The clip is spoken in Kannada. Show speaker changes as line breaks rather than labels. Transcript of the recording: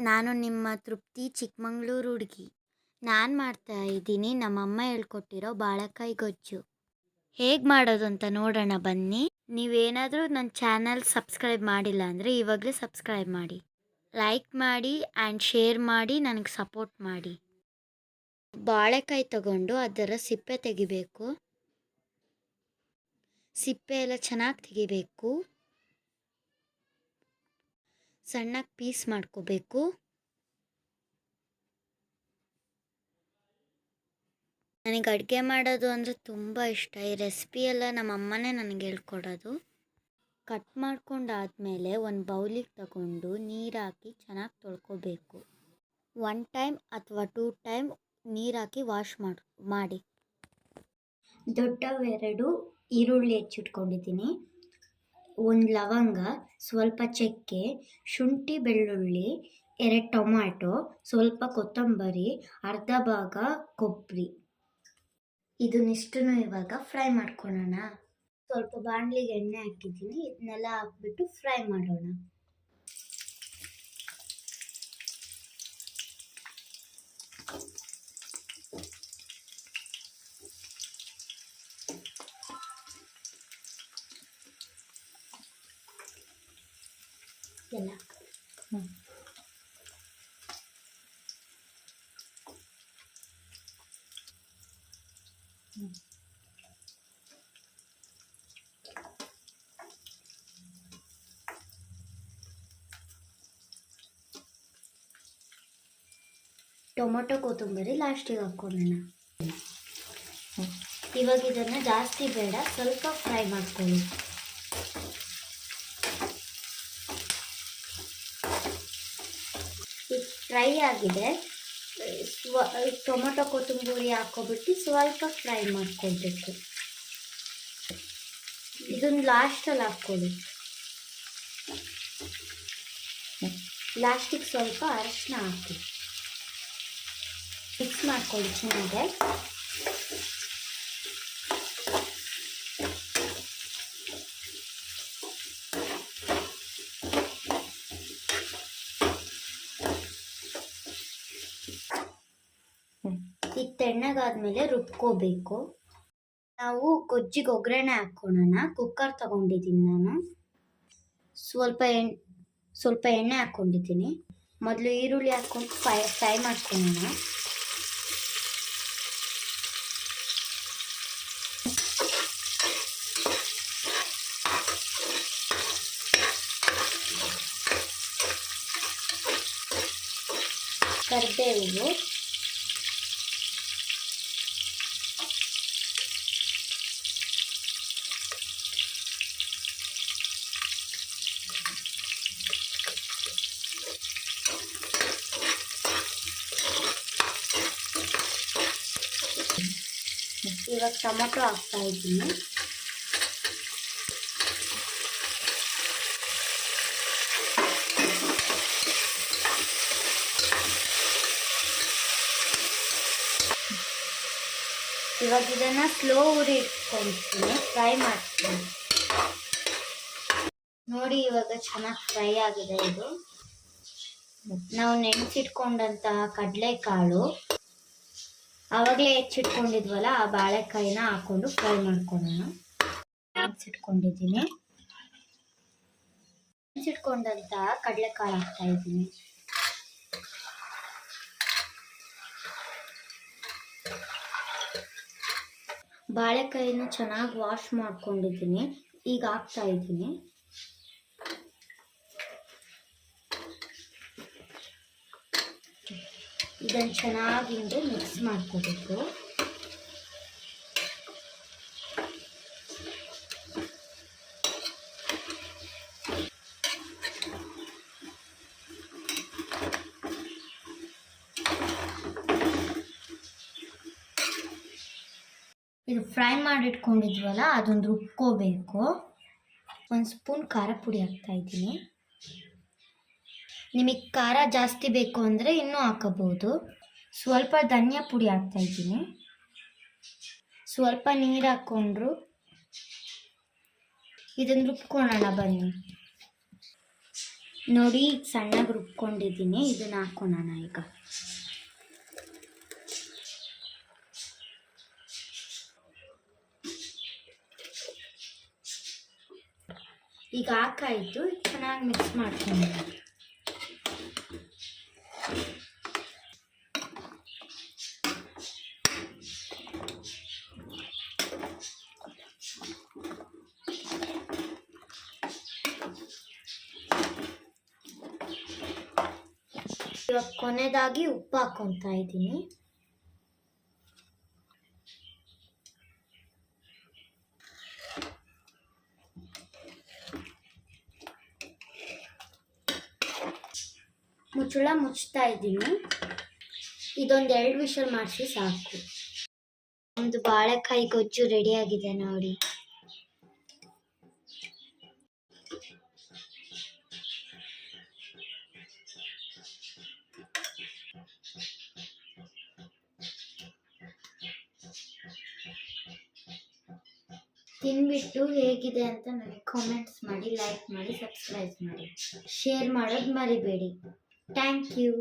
ನಾನು ನಿಮ್ಮ ತೃಪ್ತಿ ಚಿಕ್ಕಮಂಗ್ಳೂರು ಹುಡುಗಿ. ನಾನು ಮಾಡ್ತಾ ಇದ್ದೀನಿ ನಮ್ಮಮ್ಮ ಹೇಳ್ಕೊಟ್ಟಿರೋ ಬಾಳೆಕಾಯಿ ಗೊಜ್ಜು. ಹೇಗೆ ಮಾಡೋದು ಅಂತ ನೋಡೋಣ ಬನ್ನಿ. ನೀವೇನಾದರೂ ನನ್ನ ಚಾನಲ್ ಸಬ್ಸ್ಕ್ರೈಬ್ ಮಾಡಿಲ್ಲ ಅಂದರೆ ಇವಾಗಲೇ ಸಬ್ಸ್ಕ್ರೈಬ್ ಮಾಡಿ, ಲೈಕ್ ಮಾಡಿ ಆ್ಯಂಡ್ ಶೇರ್ ಮಾಡಿ, ನನಗೆ ಸಪೋರ್ಟ್ ಮಾಡಿ. ಬಾಳೆಕಾಯಿ ತಗೊಂಡು ಅದರ ಸಿಪ್ಪೆ ತೆಗಿಬೇಕು. ಸಿಪ್ಪೆ ಎಲ್ಲ ಚೆನ್ನಾಗಿ ತೆಗಿಬೇಕು. ಸಣ್ಣಗೆ ಪೀಸ್ ಮಾಡ್ಕೋಬೇಕು. ನನಗೆ ಅಡುಗೆ ಮಾಡೋದು ಅಂದರೆ ತುಂಬ ಇಷ್ಟ. ಈ ರೆಸಿಪಿ ಎಲ್ಲ ನಮ್ಮ ಅಮ್ಮನೇ ನನಗೆ ಹೇಳ್ಕೊಡೋದು. ಕಟ್ ಮಾಡ್ಕೊಂಡಾದಮೇಲೆ ಒಂದು ಬೌಲಿಗೆ ತಗೊಂಡು ನೀರು ಹಾಕಿ ಚೆನ್ನಾಗಿ ತೊಳ್ಕೊಬೇಕು. 1 ಟೈಮ್ ಅಥವಾ 2 ಟೈಮ್ ನೀರು ಹಾಕಿ ವಾಶ್ ಮಾಡಿ. ದೊಡ್ಡವೆರಡು ಈರುಳ್ಳಿ ಹೆಚ್ಚಿಟ್ಕೊಂಡಿದ್ದೀನಿ, 1 ಲವಂಗ, ಸ್ವಲ್ಪ ಚಕ್ಕೆ, ಶುಂಠಿ ಬೆಳ್ಳುಳ್ಳಿ, 2 ಟೊಮ್ಯಾಟೊ, ಸ್ವಲ್ಪ ಕೊತ್ತಂಬರಿ, ಅರ್ಧ ಭಾಗ ಕೊಬ್ಬರಿ. ಇದನ್ನಿಷ್ಟನ್ನು ಇವಾಗ ಫ್ರೈ ಮಾಡ್ಕೊಳ್ಳೋಣ. ಸ್ವಲ್ಪ ಬಾಣಲಿಗೆ ಎಣ್ಣೆ ಹಾಕಿದ್ದೀನಿ, ಇದನ್ನೆಲ್ಲ ಹಾಕ್ಬಿಟ್ಟು ಫ್ರೈ ಮಾಡೋಣ. ಎಲ್ಲ ಟೊಮೊಟೊ ಕೊತ್ತಂಬರಿ ಲಾಸ್ಟಿಗೆ ಹಾಕ್ಕೊಳ್ಳೋಣ. ಇವಾಗ ಇದನ್ನು ಜಾಸ್ತಿ ಬೇಡ, ಸ್ವಲ್ಪ ಫ್ರೈ ಮಾಡ್ಕೊಳ್ಳಿ. ಫ್ರೈ ಆಗಿದೆ, ಟೊಮೊಟೊ ಕೊತ್ತಂಬರಿ ಹಾಕೋಬಿಟ್ಟು ಸ್ವಲ್ಪ ಫ್ರೈ ಮಾಡ್ಕೊಳ್ಬೇಕು. ಇದನ್ನು ಲಾಸ್ಟಲ್ಲಿ ಹಾಕ್ಕೊಳ್ಳಿ. ಲಾಸ್ಟಿಗೆ ಸ್ವಲ್ಪ ಅರಿಶಿನ ಹಾಕಿ ಮಿಕ್ಸ್ ಮಾಡ್ಕೊಳ್ಳಿ ಚೆನ್ನಾಗಿ. ಇದು ತಣ್ಣಗಾದ್ಮೇಲೆ ರುಬ್ಕೋಬೇಕು. ನಾವು ಗೊಜ್ಜಿಗೆ ಒಗ್ಗರಣೆ ಹಾಕ್ಕೊಳ್ಳೋಣ. ಕುಕ್ಕರ್ ತಗೊಂಡಿದ್ದೀನಿ ನಾನು. ಸ್ವಲ್ಪ ಎಣ್ಣೆ ಹಾಕ್ಕೊಂಡಿದ್ದೀನಿ. ಮೊದಲು ಈರುಳ್ಳಿ ಹಾಕ್ಕೊಂಡು ಫ್ರೈ ಮಾಡ್ಕೊಳ್ಳೋಣ. ಕರಿಬೇವು, ಇವಾಗ ಟೊಮೊಟೊ ಹಾಕ್ತಾ ಇದ್ದೀನಿ. ಇವಾಗ ಇದನ್ನು ಸ್ಲೋ ಉರಿ ಇಟ್ಕೊಳ್ತೀನಿ, ಫ್ರೈ ಮಾಡ್ತೀನಿ. ನೋಡಿ ಇವಾಗ ಚೆನ್ನಾಗಿ ಫ್ರೈ ಆಗಿದೆ. ಇದು ನಾವು ನೆನೆಸಿಟ್ಕೊಂಡಂತಹ ಕಡಲೆಕಾಳು, ಆವಾಗಲೇ ಹೆಚ್ಚಿಟ್ಕೊಂಡಿದ್ವಲ್ಲ ಆ ಬಾಳೆಕಾಯಿನ ಹಾಕ್ಕೊಂಡು ಫ್ರೈ ಮಾಡ್ಕೊಳ್ಳೋಣ. ನೆನೆಸಿಟ್ಕೊಂಡಂತಹ ಕಡಲೆಕಾಳು ಹಾಕ್ತಾ ಇದ್ದೀನಿ. ಬಾಳೆಕಾಯಿನ ಚೆನ್ನಾಗಿ ವಾಶ್ ಮಾಡ್ಕೊಂಡಿದ್ದೀನಿ, ಈಗ ಹಾಕ್ತಾ ಇದ್ದೀನಿ. ಇದನ್ನು ಚೆನ್ನಾಗಿ ಮಿಕ್ಸ್ ಮಾಡ್ಕೋಬೇಕು. ಇದು ಫ್ರೈ ಮಾಡಿಟ್ಕೊಂಡಿದ್ವಲ್ಲ ಅದೊಂದು ರುಬ್ಕೋಬೇಕು. 1 ಸ್ಪೂನ್ ಖಾರ ಪುಡಿ ಹಾಕ್ತಾ ಇದ್ದೀನಿ. ನಿಮಗೆ ಖಾರ ಜಾಸ್ತಿ ಬೇಕು ಅಂದರೆ ಇನ್ನೂ ಹಾಕಬಹುದು. ಸ್ವಲ್ಪ ಧನಿಯಾ ಪುಡಿ ಹಾಕ್ತಾ ಇದ್ದೀನಿ. ಸ್ವಲ್ಪ ನೀರು ಹಾಕ್ಕೊಂಡ್ರು ಇದನ್ನು ರುಬ್ಕೊಳ್ಳೋಣ ಬನ್ನಿ. ನೋಡಿ ಈಗ ಸಣ್ಣಗೆ ರುಬ್ಕೊಂಡಿದ್ದೀನಿ, ಇದನ್ನ ಹಾಕೋಣ ಈಗ. ಈಗ ಹಾಕಾಯಿತು, ಚೆನ್ನಾಗಿ ಮಿಕ್ಸ್ ಮಾಡ್ಕೊಂಡು ಇವಾಗ ಕೊನೆಯದಾಗಿ ಉಪ್ಪು ಹಾಕೊತಾ ಇದ್ದೀನಿ. ಮುಚ್ಚಳ ಮುಚ್ತಾ ಇದ್ದೀನಿ. ಇದೊಂದು 2 ವಿಷಲ್ ಮಾಡಿಸಿ ಸಾಕು. ಒಂದು ಬಾಳೆಕಾಯಿ ಗೊಜ್ಜು ರೆಡಿಯಾಗಿದೆ ನೋಡಿ. ತಿನ್ಬಿಟ್ಟು ಹೇಗಿದೆ ಅಂತ ನನಗೆ ಕಾಮೆಂಟ್ಸ್ ಮಾಡಿ, ಲೈಕ್ ಮಾಡಿ, ಸಬ್ಸ್ಕ್ರೈಬ್ ಮಾಡಿ, ಶೇರ್ ಮಾಡೋದು ಮರಿಬೇಡಿ. Thank you.